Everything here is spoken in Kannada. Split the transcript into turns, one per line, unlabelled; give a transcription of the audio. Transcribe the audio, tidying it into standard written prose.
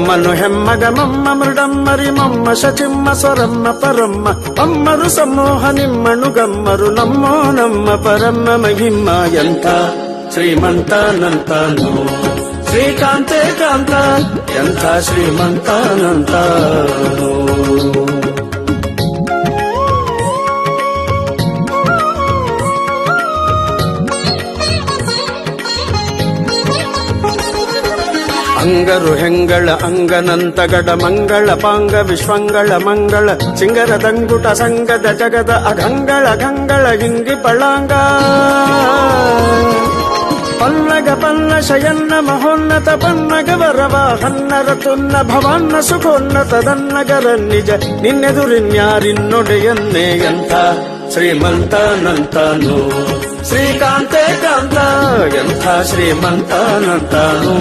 మను హెమ్మగ మమ్మ మృడమ్మరి మమ్మ శచిమ్మ స్వరమ్మ పరమ్మ అమ్మరు సమూహ నిమ్మను గమ్మరు నమ్మో నమ్మ పరమ్మ మహిమ్మ ఎంత శ్రీమంతానంతాను శ్రీకాంతే కాంత ఎంత శ్రీమంతానంతాను ಅಂಗರು ಹೆಂಗಳ ಅಂಗನಂತಗಡ ಮಂಗಳ ಪಾಂಗ ವಿಶ್ವಂಗಳ ಮಂಗಳ ಸಿಂಗರದಂಗುಟ ಸಂಗದ ಜಗದ ಅಗಂಗಳ ಗಂಗಳ ಹಿಂಗಿ ಪಳಾಂಗ ಪನ್ನಗ ಪನ್ನ ಶಯನ್ನ ಮಹೋನ್ನತ ಪನ್ನಗ ವರವ ಹನ್ನರ ತುನ್ನ ಭವನ್ನ ಸುಖೋನ್ನತದನ್ನಗರ ನಿಜ ನಿನ್ನೆದುರಿನ್ಯಾರಿನ್ನೊಡೆಯನ್ನೇ ಎಂಥ ಶ್ರೀಮಂತಾನಂತಾನು ಶ್ರೀಕಾಂತೆ ಕಾಂತ ಎಂಥ ಶ್ರೀಮಂತಾನಂತಾನು